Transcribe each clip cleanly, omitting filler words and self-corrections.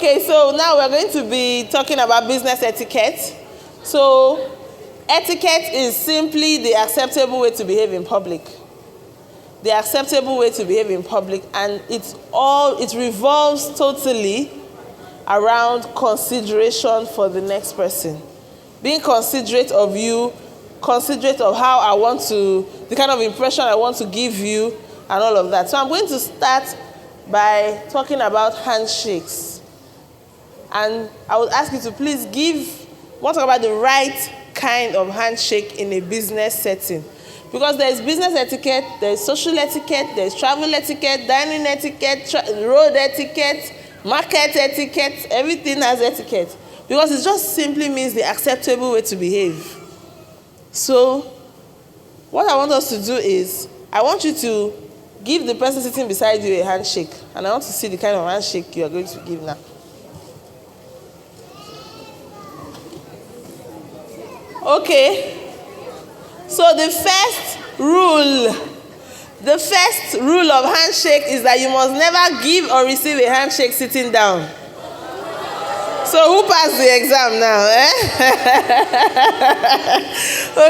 Okay, so now we're going to be talking about business etiquette. So, etiquette is simply the acceptable way to behave in public. The acceptable way to behave in public, and it revolves totally around consideration for the next person. Being considerate of you, considerate of how I want to, the kind of impression I want to give you, and all of that. So I'm going to start by talking about handshakes. And I would ask you to please talk about the right kind of handshake in a business setting. Because there is business etiquette, there is social etiquette, there is travel etiquette, dining etiquette, road etiquette, market etiquette, everything has etiquette. Because it just simply means the acceptable way to behave. So, what I want us to do is, I want you to give the person sitting beside you a handshake. And I want to see the kind of handshake you are going to give now. Okay. So the first rule of handshake is that you must never give or receive a handshake sitting down. So who passed the exam now?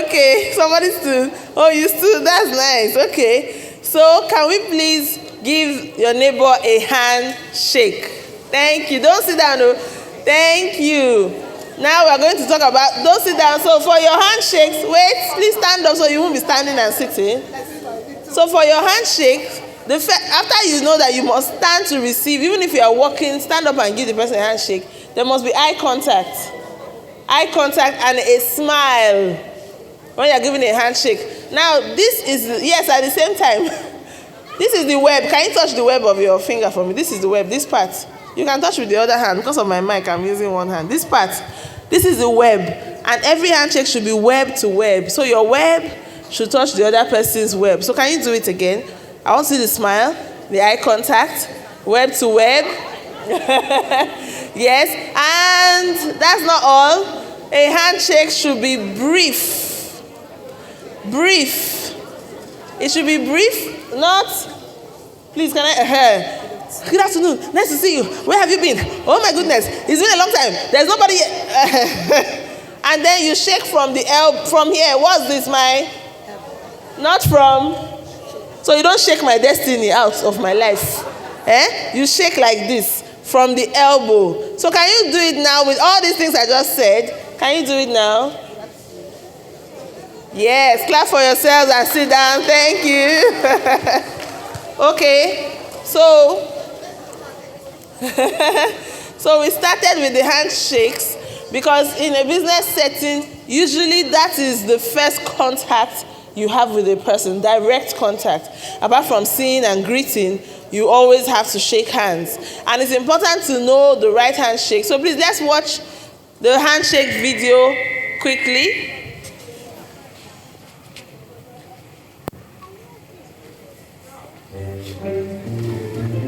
Okay, somebody stood. Oh, you stood. That's nice. Okay. So can we please give your neighbor a handshake? Thank you. Don't sit down. No. Thank you. Now we're going to talk about, don't sit down. So for your handshakes, wait, please stand up so you won't be standing and sitting. So for your handshake, after you know that you must stand to receive, even if you are walking, stand up and give the person a handshake. There must be eye contact. Eye contact and a smile when you're giving a handshake. Now, this is, yes, at the same time, this is the web. Can you touch the web of your finger for me? This is the web, this part. You can touch with the other hand. Because of my mic, I'm using one hand. This part, this is the web. And every handshake should be web to web. So your web should touch the other person's web. So can you do it again? I want to see the smile, the eye contact, web to web. Yes, and that's not all. A handshake should be brief. Brief. It should be brief, not, please, can I, good afternoon, nice to see you. Where have you been? Oh my goodness, it's been a long time. There's nobody And then you shake from the from here. What's this, not from, so you don't shake my destiny out of my life. You shake like this. From the elbow. So can you do it now with all these things I just said? Can you do it now? Yes, clap for yourselves and sit down. Thank you. Okay, so we started with the handshakes because in a business setting, usually that is the first contact you have with a person, direct contact. Apart from seeing and greeting, you always have to shake hands. And it's important to know the right handshake. So please, let's watch the handshake video quickly.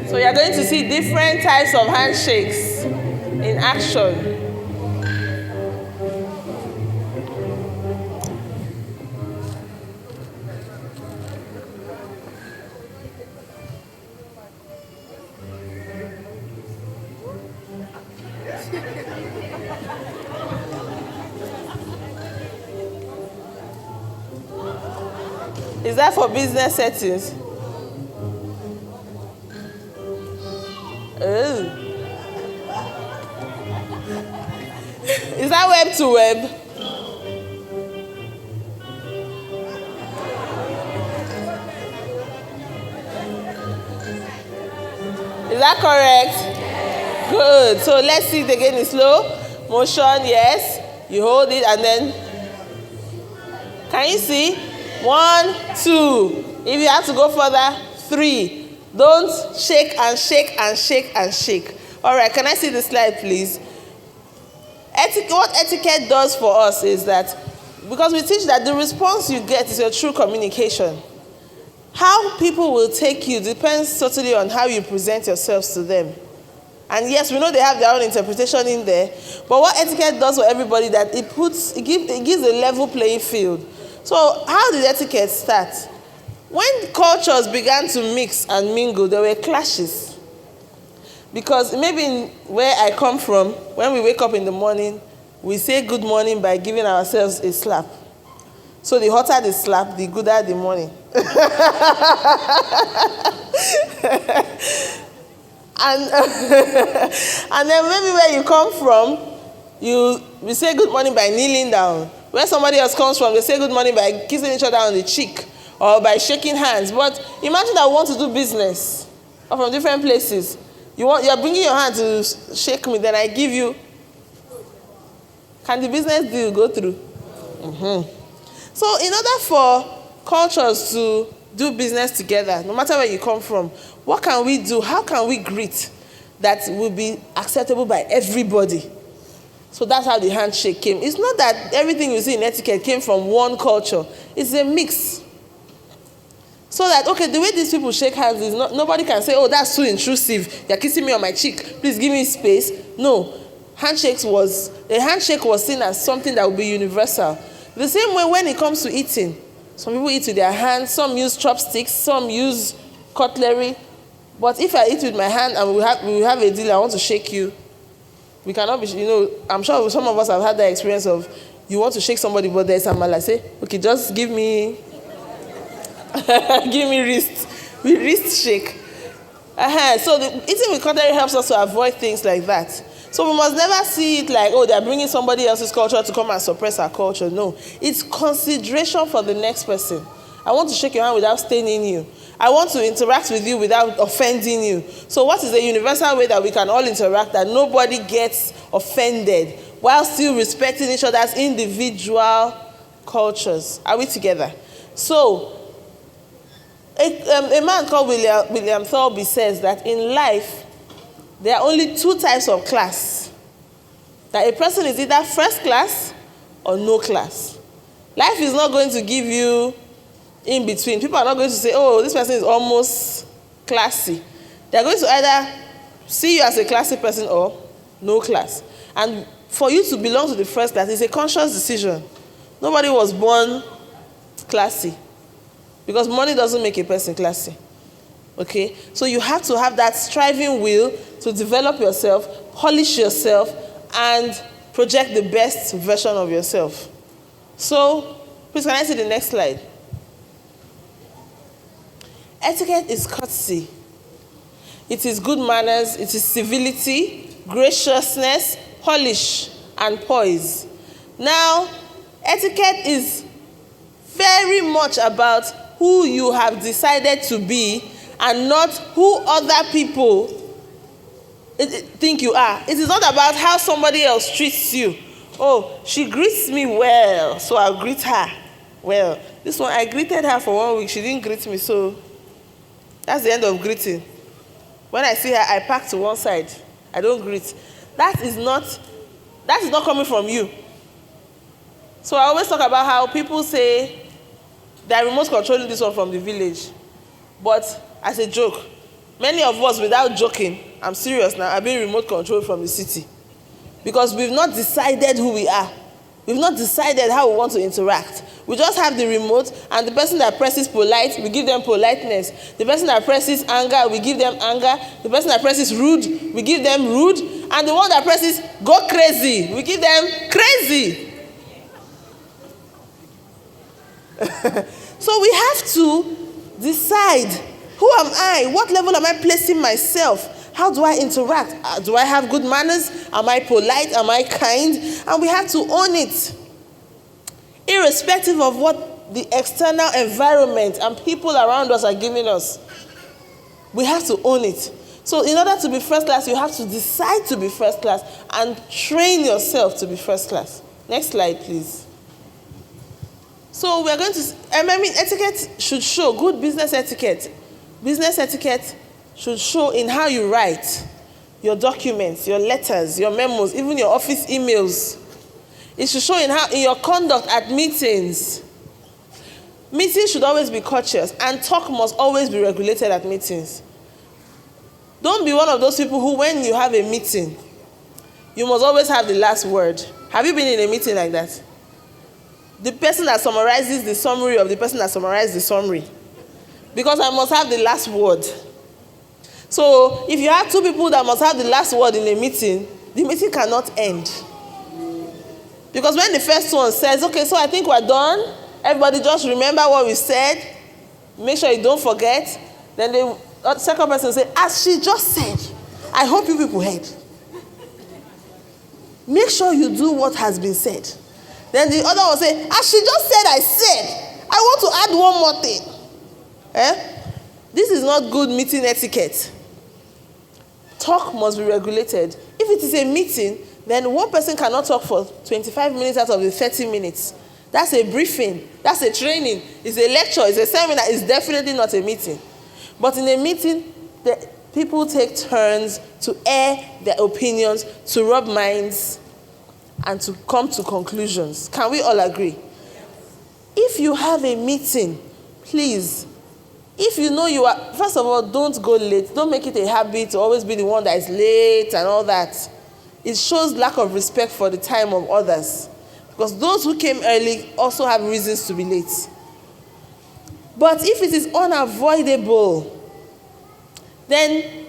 So you're going to see different types of handshakes in action. Is that for business settings? Oh. Is that web to web? Is that correct? Good. So let's see it again in slow motion. Yes. You hold it and then, can you see? 1, 2. If you have to go further, 3. Don't shake and shake and shake and shake. All right, can I see the slide, please? What etiquette does for us is that, because we teach that the response you get is your true communication. How people will take you depends totally on how you present yourselves to them. And yes, we know they have their own interpretation in there. But what etiquette does for everybody, that it gives a level playing field. So how did etiquette start? When cultures began to mix and mingle, there were clashes. Because maybe where I come from, when we wake up in the morning, we say good morning by giving ourselves a slap. So the hotter the slap, the gooder the morning. And then maybe where you come from, we say good morning by kneeling down. Where somebody else comes from, they say good morning by kissing each other on the cheek or by shaking hands. But imagine that we want to do business or from different places. You're bringing your hand to shake me, then I give you. Can the business deal go through? Mm-hmm. So in order for cultures to do business together, no matter where you come from, what can we do? How can we greet that will be acceptable by everybody? So that's how the handshake came. It's not that everything you see in etiquette came from one culture. It's a mix. So that, okay, the way these people shake hands is nobody can say, oh, that's too intrusive. You're kissing me on my cheek. Please give me space. No. A handshake was seen as something that would be universal. The same way when it comes to eating. Some people eat with their hands. Some use chopsticks. Some use cutlery. But if I eat with my hand and we have a deal, I want to shake you, we cannot be, I'm sure some of us have had that experience of you want to shake somebody, but there's some like say, okay, just give me wrist shake. So eating with cutlery helps us to avoid things like that. So we must never see it like, oh, they're bringing somebody else's culture to come and suppress our culture. No, it's consideration for the next person. I want to shake your hand without staining you. I want to interact with you without offending you. So what is the universal way that we can all interact that nobody gets offended while still respecting each other's individual cultures? Are we together? So a man called William Thorby says that in life, there are only two types of class. That a person is either first class or no class. Life is not going to give you in between. People are not going to say, oh, this person is almost classy. They're going to either see you as a classy person or no class. And for you to belong to the first class is a conscious decision. Nobody was born classy. Because money doesn't make a person classy. Okay? So you have to have that striving will to develop yourself, polish yourself, and project the best version of yourself. So, please can I see the next slide? Etiquette is courtesy. It is good manners. It is civility, graciousness, polish, and poise. Now, etiquette is very much about who you have decided to be and not who other people think you are. It is not about how somebody else treats you. Oh, she greets me well, so I'll greet her well. This one, I greeted her for 1 week. She didn't greet me, so that's the end of greeting. When I see her, I pack to one side. I don't greet. That is not coming from you. So I always talk about how people say they're remote controlling this one from the village. But as a joke, many of us, without joking, I'm serious now, are being remote controlled from the city. Because we've not decided who we are. We've not decided how we want to interact. We just have the remote, and the person that presses polite, we give them politeness. The person that presses anger, we give them anger. The person that presses rude, we give them rude. And the one that presses go crazy, we give them crazy. So we have to decide, who am I? What level am I placing myself? How do I interact? Do I have good manners? Am I polite? Am I kind? And we have to own it. Irrespective of what the external environment and people around us are giving us. We have to own it. So in order to be first class, you have to decide to be first class and train yourself to be first class. Next slide, please. So we're going to, etiquette should show, good business etiquette. Business etiquette should show in how you write your documents, your letters, your memos, even your office emails. It should show in your conduct at meetings. Meetings should always be courteous, and talk must always be regulated at meetings. Don't be one of those people who, when you have a meeting, you must always have the last word. Have you been in a meeting like that? The person that summarizes the summary of the person that summarized the summary. Because I must have the last word. So if you have two people that must have the last word in a meeting, the meeting cannot end. Because when the first one says, okay, so I think we're done, everybody just remember what we said, make sure you don't forget, then the second person will say, as she just said, I hope you people heard. Make sure you do what has been said. Then the other will say, as she just said, I want to add one more thing. This is not good meeting etiquette. Talk must be regulated. If it is a meeting, then one person cannot talk for 25 minutes out of the 30 minutes. That's a briefing. That's a training. It's a lecture. It's a seminar. It's definitely not a meeting. But in a meeting, the people take turns to air their opinions, to rub minds, and to come to conclusions. Can we all agree? If you have a meeting, please, if you know you are, first of all, don't go late. Don't make it a habit to always be the one that is late and all that. It shows lack of respect for the time of others. Because those who came early also have reasons to be late. But if it is unavoidable, then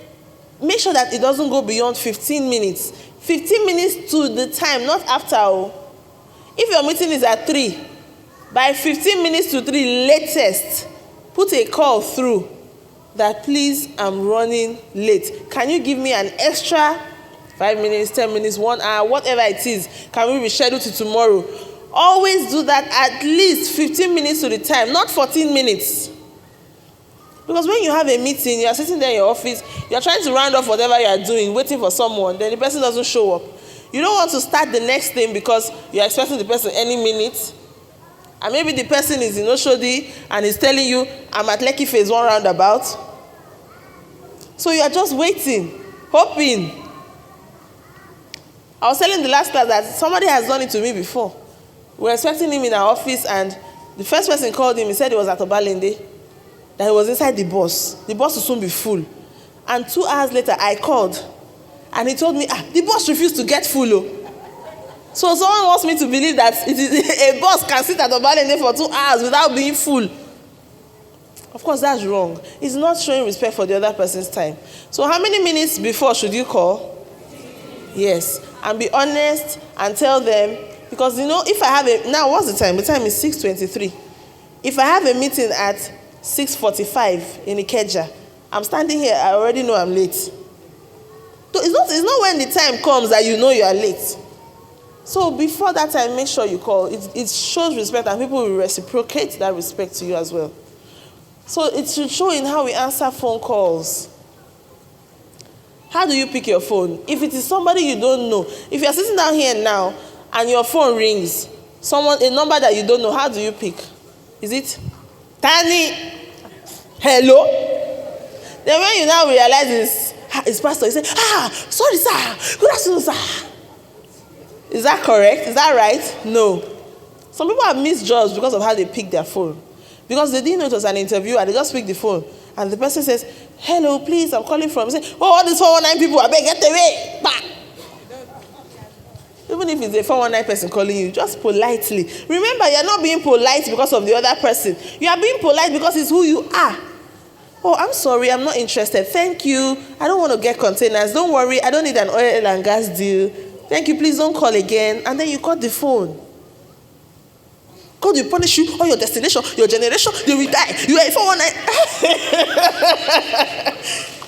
make sure that it doesn't go beyond 15 minutes. 15 minutes to the time, not after. If your meeting is at 3, by 15 minutes to 3 latest, put a call through that, please, I'm running late. Can you give me an extra 5 minutes, 10 minutes, 1 hour, whatever it is? Can we reschedule to tomorrow? Always do that at least 15 minutes to the time, not 14 minutes. Because when you have a meeting, you are sitting there in your office, you are trying to round off whatever you are doing, waiting for someone, then the person doesn't show up. You don't want to start the next thing because you are expecting the person any minute. And maybe the person is in Oshodi and is telling you, I'm at Lekki phase 1 roundabout. So you are just waiting, hoping. I was telling the last class that somebody has done it to me before. We were expecting him in our office and the first person called him, he said he was at Obalende, that he was inside the bus. The bus will soon be full. And 2 hours later, I called and he told me, the bus refused to get full. So someone wants me to believe that a bus can sit at Obalende for 2 hours without being full. Of course, that's wrong. It's not showing respect for the other person's time. So how many minutes before should you call? Yes. And be honest and tell them, because if I have now what's the time? The time is 6:23. If I have a meeting at 6:45 in Ikeja, I'm standing here, I already know I'm late. So it's not when the time comes that you know you are late. So before that time, make sure you call. It shows respect and people will reciprocate that respect to you as well. So it should show in how we answer phone calls. How do you pick your phone? If it is somebody you don't know, if you're sitting down here now and your phone rings, a number that you don't know, how do you pick? Is it Tani? Hello? Then when you now realize it's pastor, you say, sorry sir, good afternoon sir. Is that correct? Is that right? No. Some people are misjudged because of how they pick their phone. Because they didn't know it was an interview and they just pick the phone. And the person says, hello, please, I'm calling from. You say, all these 419 people, I beg, get away. Bah! Even if it's a 419 person calling you, just politely. Remember, you're not being polite because of the other person. You are being polite because it's who you are. Oh, I'm sorry, I'm not interested. Thank you. I don't want to get containers. Don't worry, I don't need an oil and gas deal. Thank you, please don't call again. And then you cut the phone. God will punish you, or your destination, your generation, they will die. You are a 419.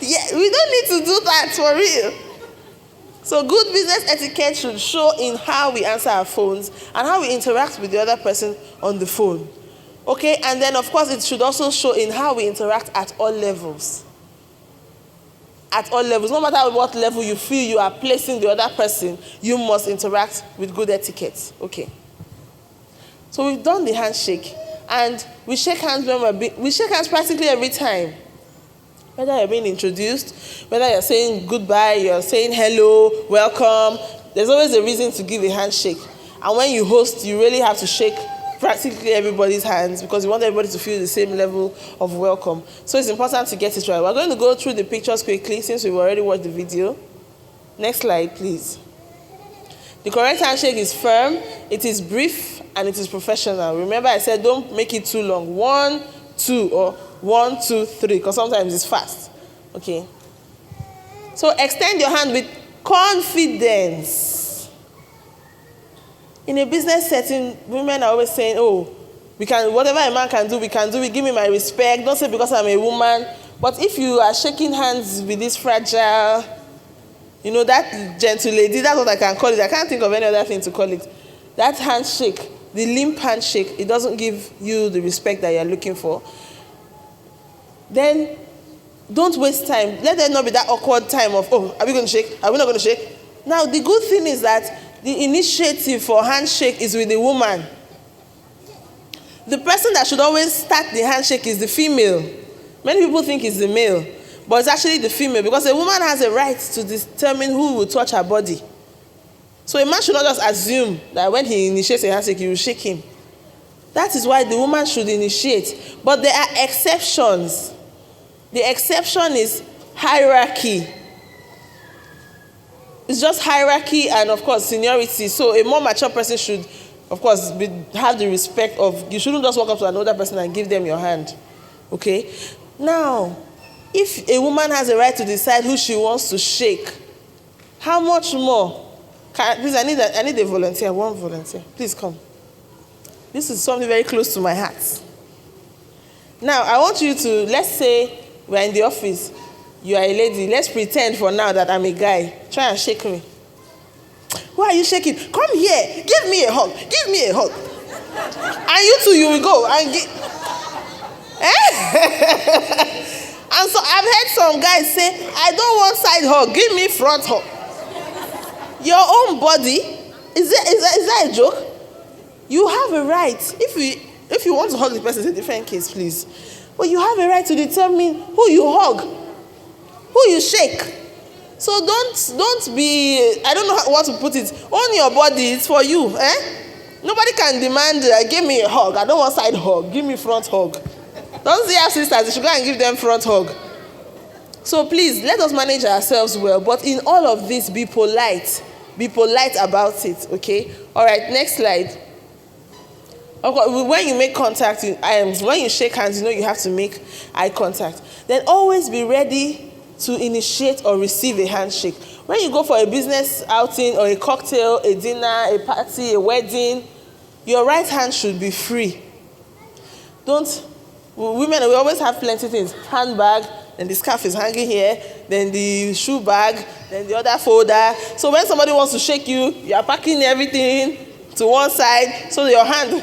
Yeah, we don't need to do that for real. So good business etiquette should show in how we answer our phones and how we interact with the other person on the phone. Okay, and then of course it should also show in how we interact at all levels. At all levels, no matter what level you feel you are placing the other person, you must interact with good etiquette. Okay. So we've done the handshake, and we shake hands we shake hands practically every time. Whether you're being introduced, whether you're saying goodbye, you're saying hello, welcome, there's always a reason to give a handshake. And when you host, you really have to shake practically everybody's hands because you want everybody to feel the same level of welcome. So it's important to get it right. We're going to go through the pictures quickly since we've already watched the video. Next slide, please. The correct handshake is firm, it is brief, and it is professional. Remember I said don't make it too long. 1, 2, or 1, 2, 3, because sometimes it's fast. Okay. So extend your hand with confidence. In a business setting, women are always saying, oh, we can, whatever a man can do, we can do it. Give me my respect. Don't say because I'm a woman. But if you are shaking hands with this fragile, that gentle lady, that's what I can call it. I can't think of any other thing to call it. That handshake, the limp handshake, it doesn't give you the respect that you're looking for. Then don't waste time. Let there not be that awkward time of, oh, are we going to shake? Are we not going to shake? Now, the good thing is that the initiative for handshake is with the woman. The person that should always start the handshake is the female. Many people think it's the male, but it's actually the female, because a woman has a right to determine who will touch her body. So a man should not just assume that when he initiates a handshake, you will shake him. That is why the woman should initiate. But there are exceptions. The exception is hierarchy. It's just hierarchy and, of course, seniority. So a more mature person should, of course, have the respect of, you shouldn't just walk up to another person and give them your hand. Okay? Now, if a woman has a right to decide who she wants to shake, how much more? Please, I need a volunteer, one volunteer. Please come. This is something very close to my heart. Now, I want you to, let's say we're in the office. You are a lady. Let's pretend for now that I'm a guy. Try and shake me. Why are you shaking? Come here. Give me a hug. Give me a hug. And you too, you will go. And and so I've heard some guys say, I don't want side hug. Give me front hug. Your own body? Is that a joke? You have a right. If you want to hug the person, it's a different case, please. But you have a right to determine who you hug, who you shake. So don't be, I don't know how to put it. Own your body, it's for you. Nobody can demand, give me a hug. I don't want side hug. Give me front hug. Don't see our sisters, you should go and give them front hug. So please, let us manage ourselves well. But in all of this, be polite. Be polite about it, okay? All right, next slide. Okay, when you make contact, when you shake hands, you have to make eye contact. Then always be ready to initiate or receive a handshake. When you go for a business outing or a cocktail, a dinner, a party, a wedding, your right hand should be free. Women, we always have plenty of things. Handbag, then the scarf is hanging here, then the shoe bag, then the other folder. So when somebody wants to shake you, you are packing everything to one side so your hand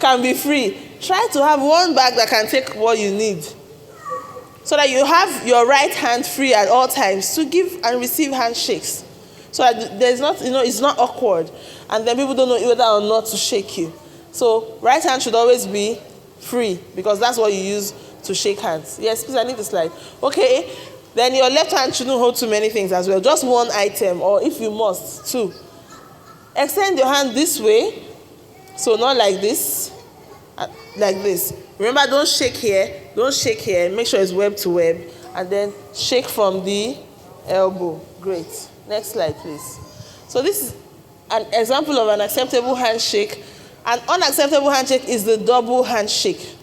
can be free. Try to have one bag that can take what you need, so that you have your right hand free at all times to give and receive handshakes. So that there's not, it's not awkward. And then people don't know whether or not to shake you. So right hand should always be free, because that's what you use to shake hands. Yes, please, I need the slide. Okay, then your left hand shouldn't hold too many things as well. Just one item, or if you must, two. Extend your hand this way, so not like this, like this. Remember, don't shake here, make sure it's web to web, and then shake from the elbow. Great. Next slide, please. So this is an example of an acceptable handshake. An unacceptable handshake is the double handshake.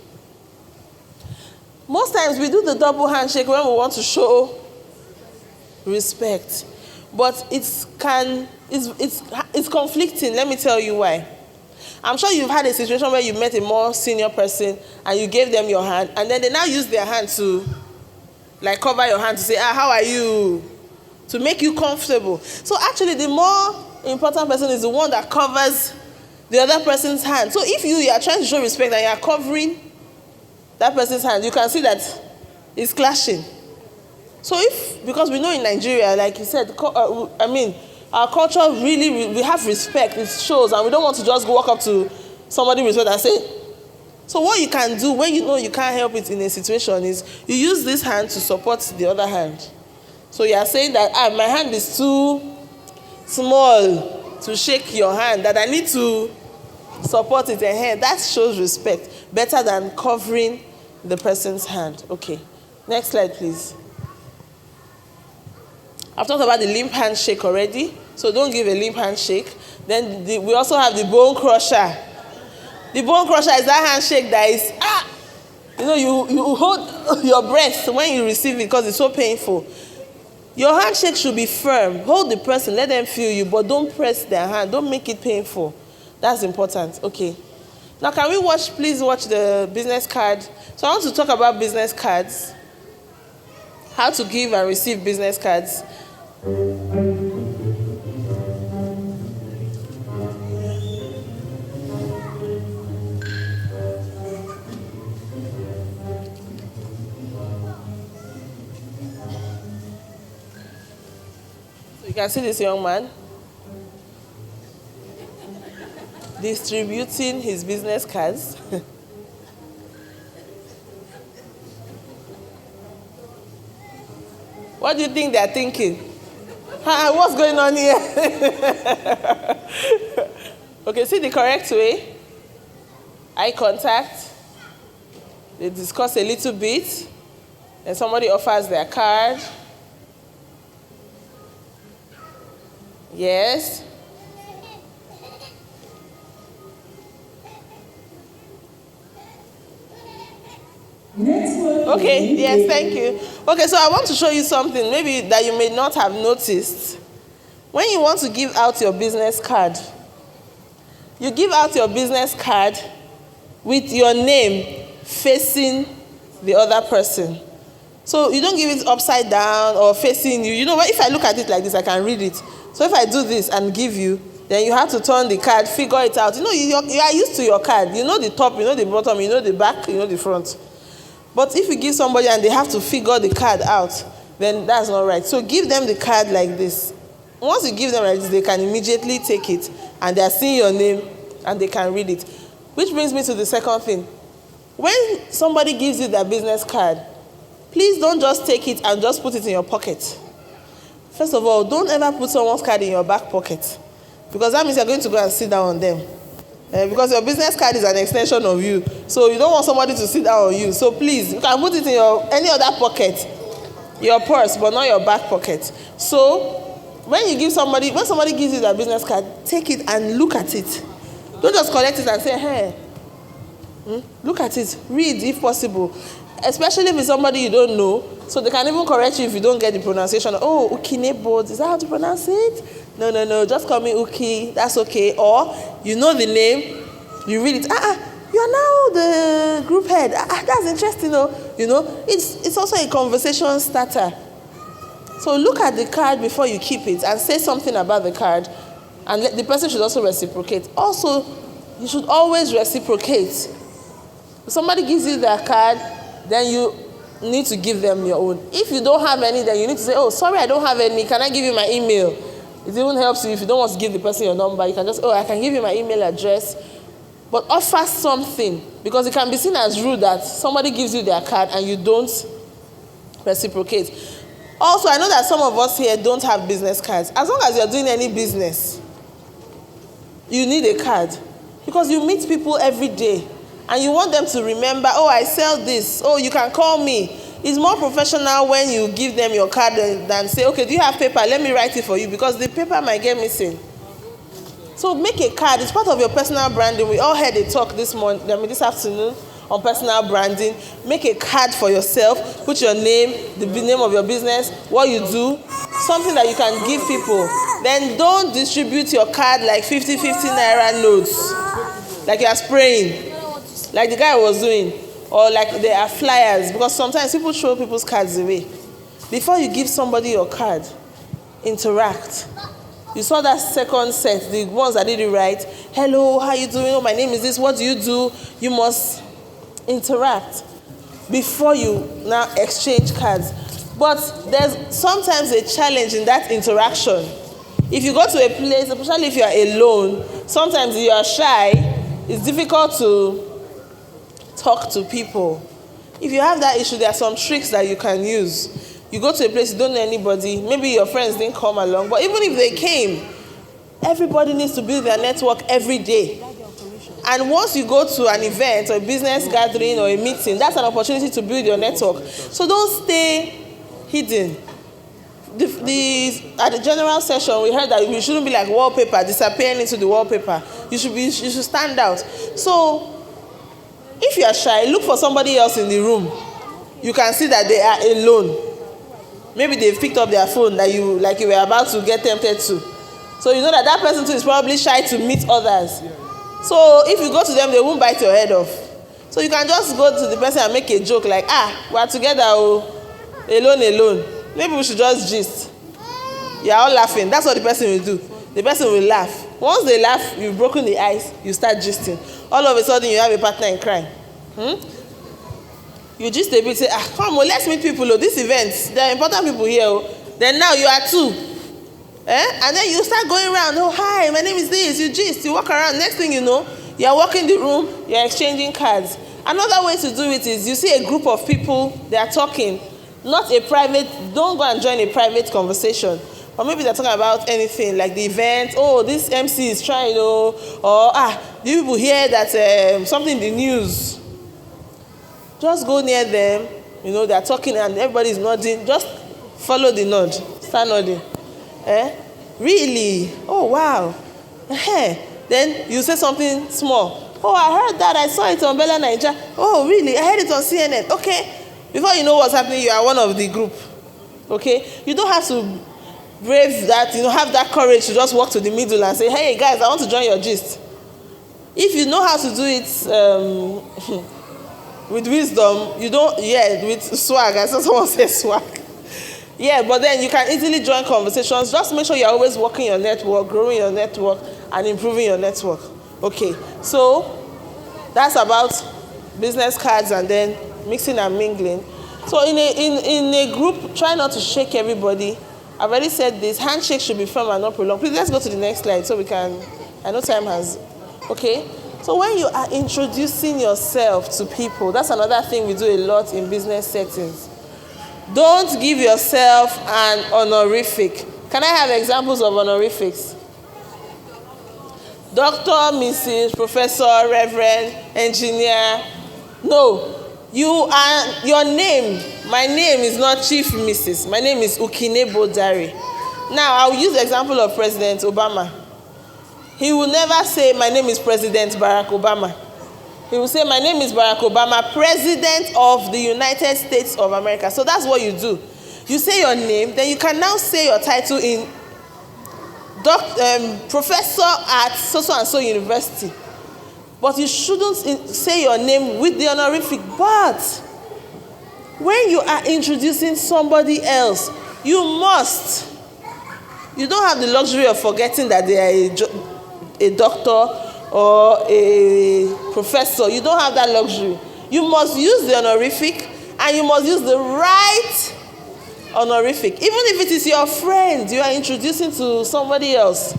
Most times we do the double handshake when we want to show respect, but it's conflicting. Let me tell you why. I'm sure you've had a situation where you met a more senior person and you gave them your hand, and then they now use their hand to cover your hand to say, how are you? To make you comfortable. So actually the more important person is the one that covers the other person's hand. So if you are trying to show respect and you are covering that person's hand, you can see that it's clashing. So because we know in Nigeria, like you said, our culture really, we have respect, it shows, and we don't want to just walk up to somebody with respect and say. So what you can do when you know you can't help it in a situation is you use this hand to support the other hand. So you are saying that my hand is too small to shake your hand, that I need to support it and that shows respect better than covering the person's hand. Okay, next slide, please. I've talked about the limp handshake already, so don't give a limp handshake. Then we also have the bone crusher. The bone crusher is that handshake that is, you hold your breath when you receive it because it's so painful. Your handshake should be firm. Hold the person, let them feel you, but don't press their hand. Don't make it painful. That's important. Okay. Now, can we please watch the business card? So I want to talk about business cards. How to give and receive business cards. You can see this young man distributing his business cards. What do you think they're thinking? What's going on here? Okay, see the correct way. Eye contact. They discuss a little bit. Then somebody offers their card. Yes. Okay, yes, thank you. Okay, so I want to show you something maybe that you may not have noticed. When you want to give out your business card, you give out your business card with your name facing the other person. So you don't give it upside down or facing you. You know what? If I look at it like this, I can read it. So if I do this and give you, then you have to turn the card, figure it out. You know, you are used to your card. You know the top, you know the bottom, you know the back, you know the front. But if you give somebody and they have to figure the card out, then that's not right. So give them the card like this. Once you give them like this, they can immediately take it and they are seeing your name and they can read it. Which brings me to the second thing. When somebody gives you their business card, please don't just take it and just put it in your pocket. First of all, don't ever put someone's card in your back pocket, because that means you're going to go and sit down on them. Because your business card is an extension of you. So you don't want somebody to sit down on you. So please, you can put it in your any other pocket, your purse, but not your back pocket. So when somebody gives you their business card, take it and look at it. Don't just collect it and say, hey, look at it, read if possible. Especially if it's somebody you don't know, so they can even correct you if you don't get the pronunciation. Oh, Ukinebo, is that how to pronounce it? No, just call me Uki, that's okay. Or, you know the name, you read it, you are now the group head. That's interesting, though. You know, it's also a conversation starter. So look at the card before you keep it and say something about the card, and the person should also reciprocate. Also, you should always reciprocate. If somebody gives you their card, then you need to give them your own. If you don't have any, then you need to say, oh, sorry, I don't have any. Can I give you my email? It even helps you if you don't want to give the person your number. You can just, I can give you my email address. But offer something, because it can be seen as rude that somebody gives you their card and you don't reciprocate. Also, I know that some of us here don't have business cards. As long as you're doing any business, you need a card, because you meet people every day. And you want them to remember, oh, I sell this. Oh, you can call me. It's more professional when you give them your card than say, okay, do you have paper? Let me write it for you, because the paper might get missing. So make a card. It's part of your personal branding. We all had a talk this afternoon on personal branding. Make a card for yourself. Put your name, the name of your business, what you do, something that you can give people. Then don't distribute your card like 50 naira notes, like you are spraying, like the guy was doing, or like there are flyers, because sometimes people throw people's cards away. Before you give somebody your card, interact. You saw that second set, the ones that did it right. Hello, how you doing? Oh, my name is this. What do? You must interact before you now exchange cards. But there's sometimes a challenge in that interaction. If you go to a place, especially if you are alone, sometimes you are shy, it's difficult to talk to people. If you have that issue, there are some tricks that you can use. You go to a place, you don't know anybody, maybe your friends didn't come along, but even if they came, everybody needs to build their network every day. And once you go to an event or a business gathering or a meeting, that's an opportunity to build your network. So don't stay hidden. At the general session, we heard that you shouldn't be like wallpaper, disappearing into the wallpaper. You should stand out. So if you are shy, look for somebody else in the room. You can see that they are alone. maybe they've picked up their phone that you were about to get tempted to. So you know that that person too is probably shy to meet others. So if you go to them, they won't bite your head off. So you can just go to the person and make a joke like, we're together, alone. Maybe we should just gist. You're all laughing. That's what the person will do. The person will laugh. Once they laugh, you've broken the ice, you start gisting. All of a sudden, you have a partner in crime. You gist a bit, say, come on, let's meet people. This event, there are important people here. Then now you are two. And then you start going around, hi, my name is this. You gist, you walk around. Next thing you know, you're walking the room, you're exchanging cards. Another way to do it is you see a group of people, they are talking. Not a private, don't go and join a private conversation. Or maybe they're talking about anything, like the event. This MC is trying, or, do you people hear that something in the news? Just go near them, they're talking and everybody's nodding. Just follow the nod, start nodding. Really? Oh, wow. Then you say something small. I heard that, I saw it on Bella Nigeria. Oh, really? I heard it on CNN. Okay. Before you know what's happening, you are one of the group. Okay? You don't have to brave that, have that courage to just walk to the middle and say, hey guys, I want to join your gist. If you know how to do it with wisdom, you don't, with swag. I saw someone say swag. But then you can easily join conversations. Just make sure you're always working your network, growing your network, and improving your network. Okay, so that's about business cards and then mixing and mingling. So in a group, try not to shake everybody. I've already said this, handshake should be firm and not prolonged. Please, let's go to the next slide so we can, I know time has, okay? So when you are introducing yourself to people, that's another thing we do a lot in business settings. Don't give yourself an honorific. Can I have examples of honorifics? Doctor, Mrs., Professor, Reverend, Engineer. No. Your name, my name is not Chief Mrs. My name is Ukinebo Dari. Now, I'll use the example of President Obama. He will never say, my name is President Barack Obama. He will say, my name is Barack Obama, President of the United States of America. So that's what you do. You say your name, then you can now say your title in Professor at so-and-so university. But you shouldn't say your name with the honorific. But when you are introducing somebody else, you don't have the luxury of forgetting that they are a doctor or a professor. You don't have that luxury. You must use the honorific, and you must use the right honorific. Even if it is your friend you are introducing to somebody else.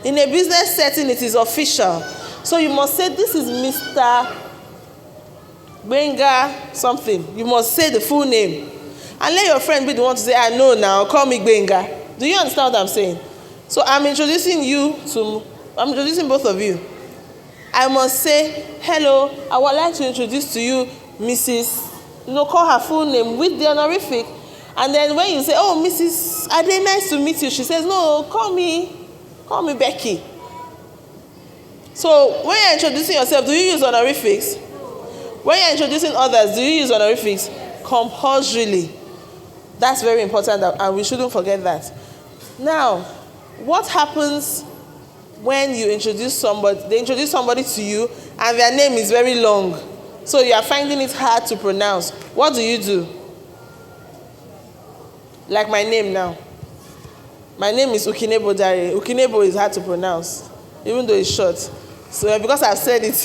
In a business setting, it is official. So you must say, this is Mr. Benga something. You must say the full name. And let your friend be the one to say, I know now, call me Benga. Do you understand what I'm saying? So I'm introducing both of you. I must say, hello, I would like to introduce to you Mrs. Call her full name with the honorific. And then when you say, Mrs. Ade, nice to meet you, she says, no, call me Becky. So when you're introducing yourself, do you use honorifics? When you're introducing others, do you use honorifics? Compulsorily. That's very important, and we shouldn't forget that. Now, what happens when you introduce somebody, they introduce somebody to you, and their name is very long, so you are finding it hard to pronounce? What do? Like my name now. My name is Ukinebo Dari. Ukinebo is hard to pronounce, even though it's short. So because I've said it.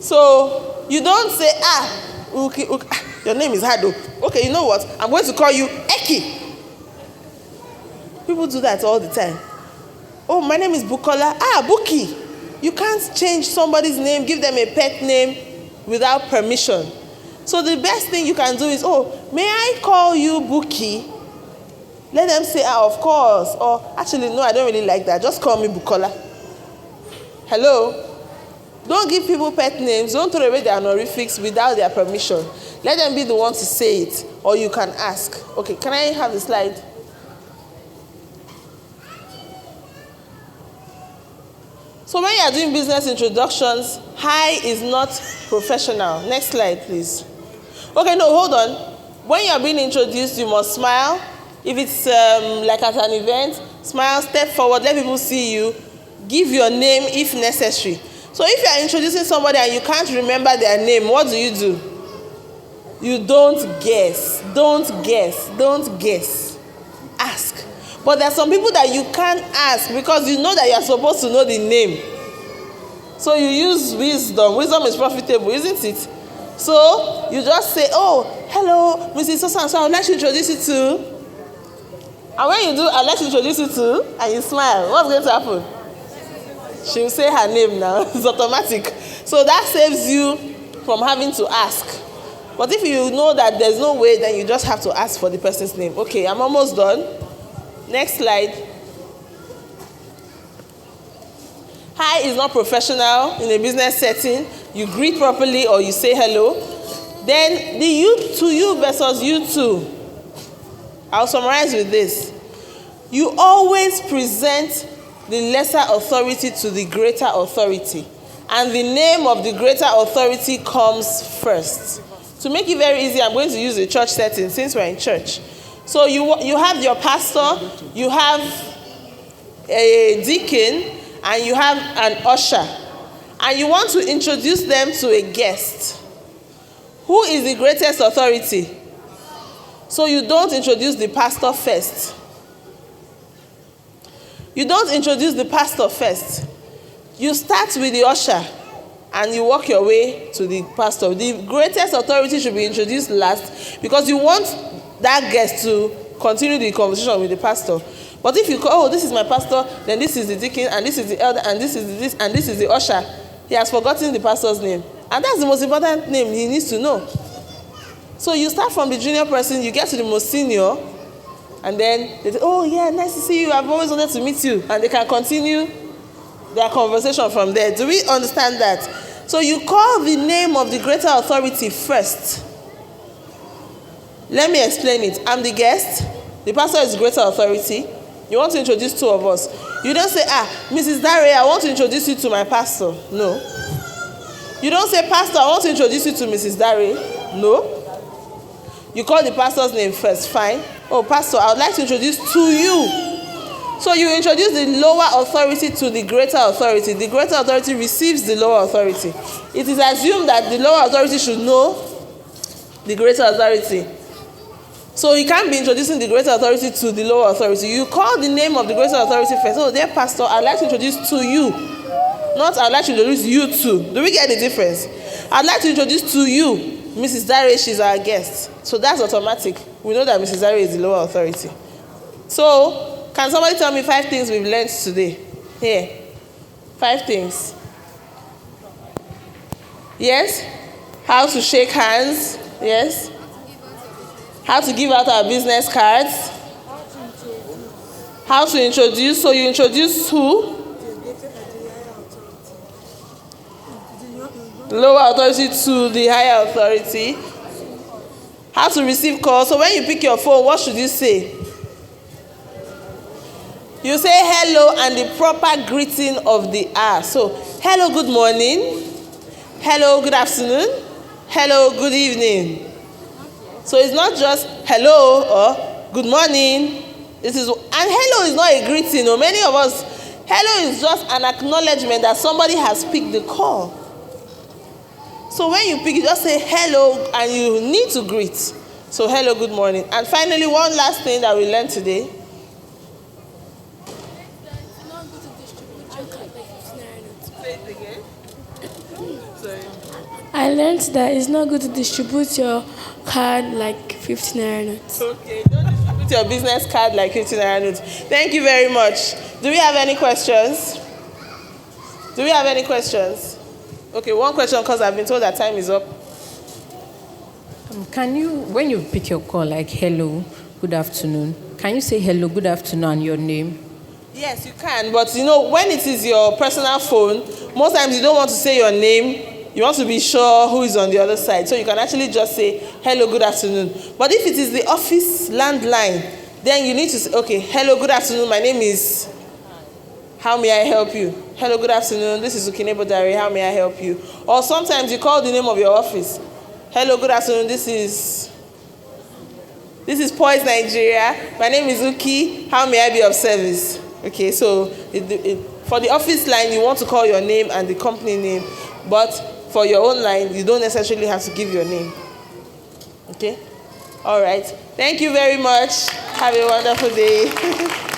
So you don't say, your name is hard though. Okay, you know what? I'm going to call you Eki. People do that all the time. My name is Bukola. Buki. You can't change somebody's name, give them a pet name without permission. So the best thing you can do is, may I call you Buki? Let them say, of course. Or actually, no, I don't really like that. Just call me Bukola. Hello? Don't give people pet names. Don't throw away their honorifics without their permission. Let them be the one to say it. Or you can ask. Okay, can I have the slide? So when you are doing business introductions, hi is not professional. Next slide, please. Okay, no, hold on. When you're being introduced, you must smile. If it's like at an event, smile, step forward, let people see you. Give your name if necessary. So if you are introducing somebody and you can't remember their name, what do? You don't guess. Don't guess. Don't guess. Ask. But there are some people that you can't ask because you know that you are supposed to know the name. So you use wisdom. Wisdom is profitable, isn't it? So you just say, oh, hello, Mrs. So-and-so, I would like to introduce you to. And when you do, I'd like to introduce you to, and you smile, what's going to happen? She will say her name now. It's automatic. So that saves you from having to ask. But if you know that there's no way, then you just have to ask for the person's name. Okay, I'm almost done. Next slide. Hi is not professional in a business setting. You greet properly or you say hello. Then the you to you versus you to. I'll summarize with this. You always present the lesser authority to the greater authority. And the name of the greater authority comes first. To make it very easy, I'm going to use a church setting since we're in church. So you have your pastor, you have a deacon, and you have an usher. And you want to introduce them to a guest. Who is the greatest authority? So you don't introduce the pastor first. You don't introduce the pastor first. You start with the usher and you work your way to the pastor. The greatest authority should be introduced last because you want that guest to continue the conversation with the pastor. But if you call, oh, this is my pastor, then this is the deacon, and this is the elder, and this is this, and this is the usher, he has forgotten the pastor's name. And that's the most important name he needs to know. So you start from the junior person, you get to the most senior, and then they say, oh yeah, nice to see you, I've always wanted to meet you. And they can continue their conversation from there. Do we understand that? So you call the name of the greater authority first. Let me explain it. I'm the guest. The pastor is the greater authority. You want to introduce two of us. You don't say, Mrs. Dare, I want to introduce you to my pastor. No. You don't say, Pastor, I want to introduce you to Mrs. Dare. No. You call the pastor's name first. Fine. Oh, Pastor, I would like to introduce to you. So you introduce the lower authority to the greater authority. The greater authority receives the lower authority. It is assumed that the lower authority should know the greater authority. So you can't be introducing the greater authority to the lower authority. You call the name of the greater authority first. Oh, dear pastor, I'd like to introduce to you. Not I'd like to introduce you to. Do we get the difference? I'd like to introduce to you Mrs. Dare, she's our guest. So that's automatic. We know that Mrs. Dare is the lower authority. So, can somebody tell me 5 things we've learned today? Here. 5 things. Yes? How to shake hands. Yes? How to give out our business cards. How to introduce. So you introduce who? Lower authority to the higher authority. How to receive calls. So when you pick your phone, what should you say? You say hello and the proper greeting of the hour. So, hello, good morning. Hello, good afternoon. Hello, good evening. So it's not just hello or good morning. And hello is not a greeting. No, many of us, hello is just an acknowledgement that somebody has picked the call. So when you pick, you just say hello and you need to greet. So hello, good morning. And finally, one last thing that we learned today. I learned that it's not good to distribute your card like 15 naira notes. Okay, don't distribute your business card like 15 naira notes. Thank you very much. Do we have any questions? Do we have any questions? Okay, one question because I've been told that time is up. Can you, when you pick your call, like hello, good afternoon, can you say hello, good afternoon and your name? Yes, you can. But you know, when it is your personal phone, most times you don't want to say your name. You want to be sure who is on the other side. So you can actually just say, hello, good afternoon. But if it is the office landline, then you need to say, okay, hello, good afternoon. My name is, how may I help you? Hello, good afternoon. This is Ukinebo Dari. How may I help you? Or sometimes you call the name of your office. Hello, good afternoon. This is This is Poise Nigeria. My name is Uki. How may I be of service? Okay, so for the office line, you want to call your name and the company name, but for your own line, you don't necessarily have to give your name. Okay? All right. Thank you very much. Have a wonderful day.